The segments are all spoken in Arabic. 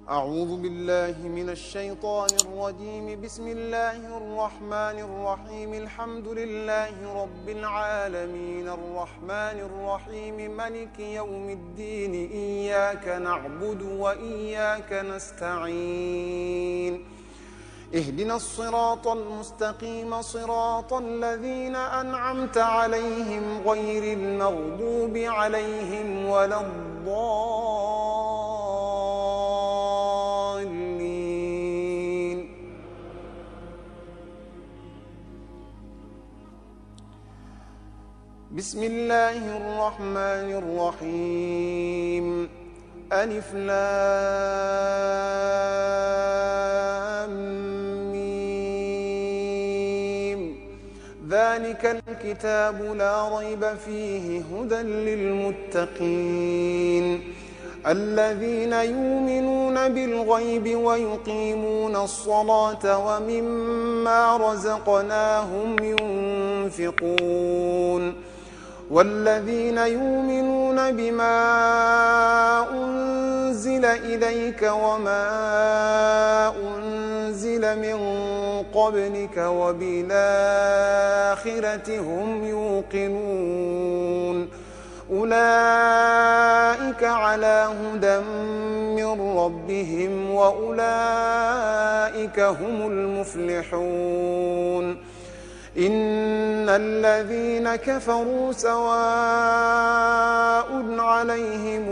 أعوذ بالله من الشيطان الرجيم. بسم الله الرحمن الرحيم. الحمد لله رب العالمين الرحمن الرحيم ملك يوم الدين. إياك نعبد وإياك نستعين. اهدنا الصراط المستقيم صراط الذين أنعمت عليهم غير المغضوب عليهم ولا الضالين. بسم الله الرحمن الرحيم. ألف لام ذلك الكتاب لا ريب فيه هدى للمتقين الذين يؤمنون بالغيب ويقيمون الصلاة ومما رزقناهم ينفقون والذين يؤمنون بما أنزل إليك وما أنزل من قبلك وبالآخرة هم يوقنون أولئك على هدى من ربهم وأولئك هم المفلحون. إن الذين كفروا سواء عليهم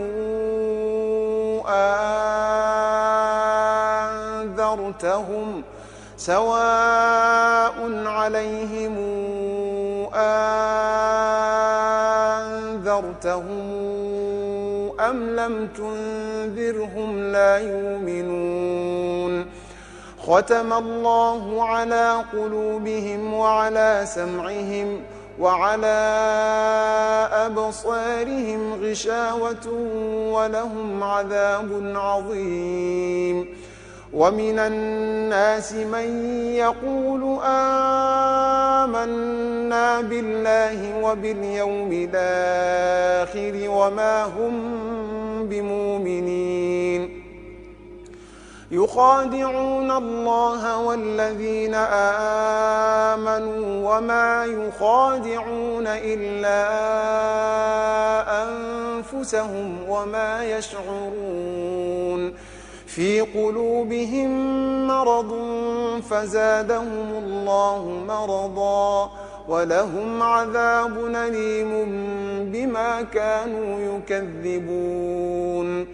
أنذرتهم أم لم تنذرهم لا يؤمنون. ختم الله على قلوبهم وعلى سمعهم وعلى أبصارهم غشاوة ولهم عذاب عظيم. ومن الناس من يقول آمنا بالله وباليوم الآخر وما هم بمؤمنين يخادعون الله والذين آمنوا وما يخادعون إلا أنفسهم وما يشعرون. في قلوبهم مرض فزادهم الله مرضا ولهم عذاب أليم بما كانوا يكذبون.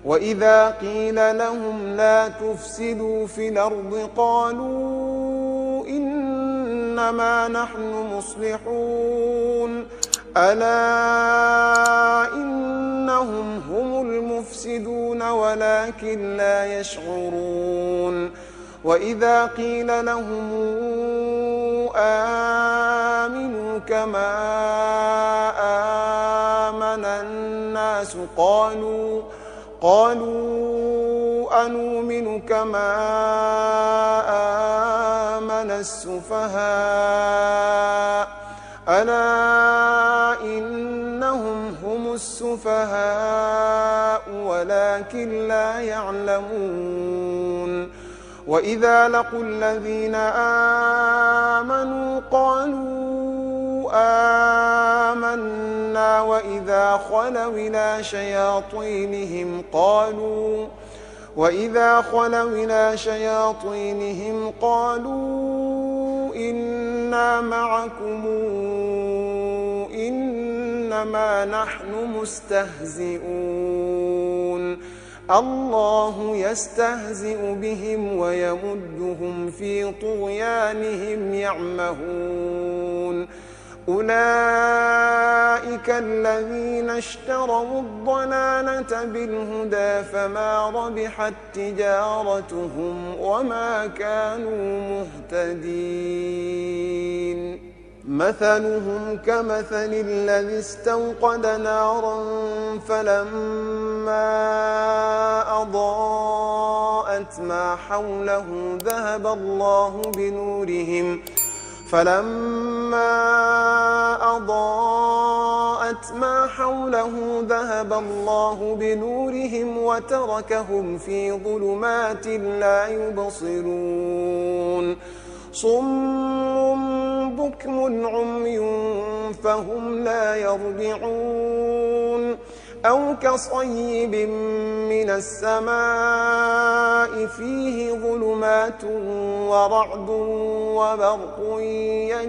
وإذا قيل لهم لا تفسدوا في الأرض قالوا إنما نحن مصلحون ألا إنهم هم المفسدون ولكن لا يشعرون. وإذا قيل لهم آمنوا كما آمن الناس قالوا أنؤمن كما آمن السفهاء ألا إنهم هم السفهاء ولكن لا يعلمون. وإذا لقوا الذين آمنوا قالوا آمنا وإذا خلوا إلى شياطينهم قالوا إنا معكم إنما نحن مستهزئون الله يستهزئ بهم ويمدهم في طغيانهم يعمهون. أولئك الذين اشتروا الضلالة بالهدى فما ربحت تجارتهم وما كانوا مهتدين. مثلهم كمثل الذي استوقد نارا فلما أضاءت ما حوله ذهب الله بنورهم فلما أضاءت وأضاءت ما حوله ذهب الله بنورهم وتركهم في ظلمات لا يبصرون صم بكم عمي فهم لا يرجعون أو كصيب من السماء فيه ظلمات ورعد وبرق يجعلون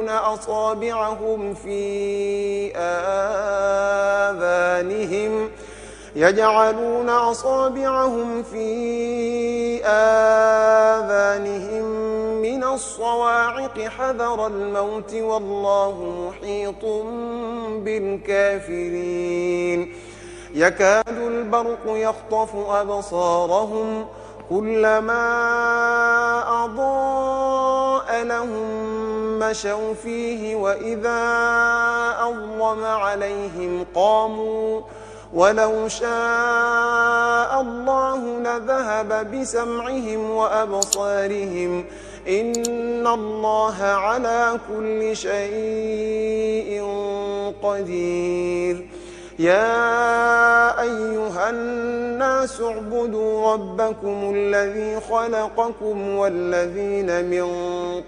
أصابعهم في آذانهم من الصواعق حذر الموت والله محيط بالكافرين يكاد البرق يخطف أبصارهم كلما أضاء لهم مشوا فيه وإذا أظلم عليهم قاموا ولو شاء الله لذهب بسمعهم وأبصارهم إن الله على كل شيء قدير يا أيها الناس اعبدوا ربكم الذي خلقكم والذين من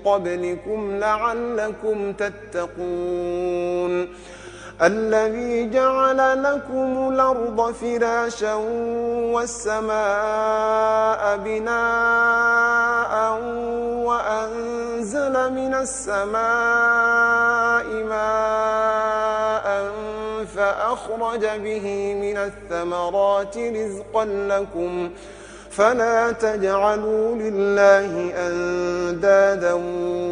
قبلكم لعلكم تتقون الذي جعل لكم الأرض فراشا والسماء بناء وأنزل من السماء ماء فأخرج به من الثمرات رزقا لكم فلا تجعلوا لله أندادا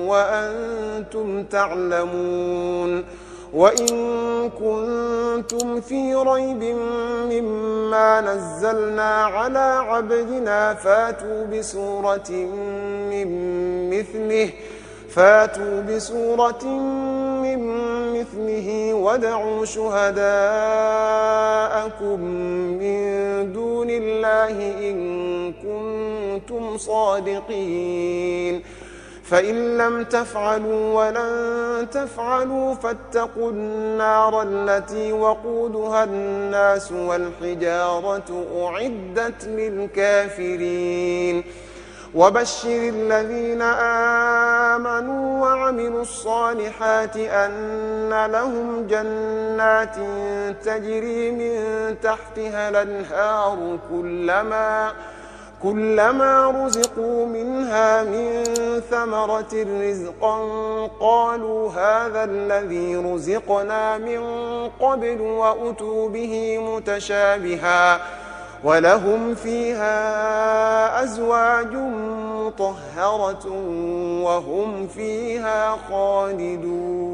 وأنتم تعلمون وإن كنتم في ريب مما نزلنا على عبدنا فاتوا بسورة من مثله وادعوا شهداءكم من دون الله إن كنتم صادقين فإن لم تفعلوا ولن تفعلوا فاتقوا النار التي وقودها الناس والحجارة أعدت للكافرين وبشر الذين آمنوا وعملوا الصالحات أن لهم جنات تجري من تحتها الأنهار كلما رزقوا منها من ثمرة رزقا قالوا هذا الذي رزقنا من قبل وأتوا به متشابها ولهم فيها أزواج مطهرة وهم فيها خالدون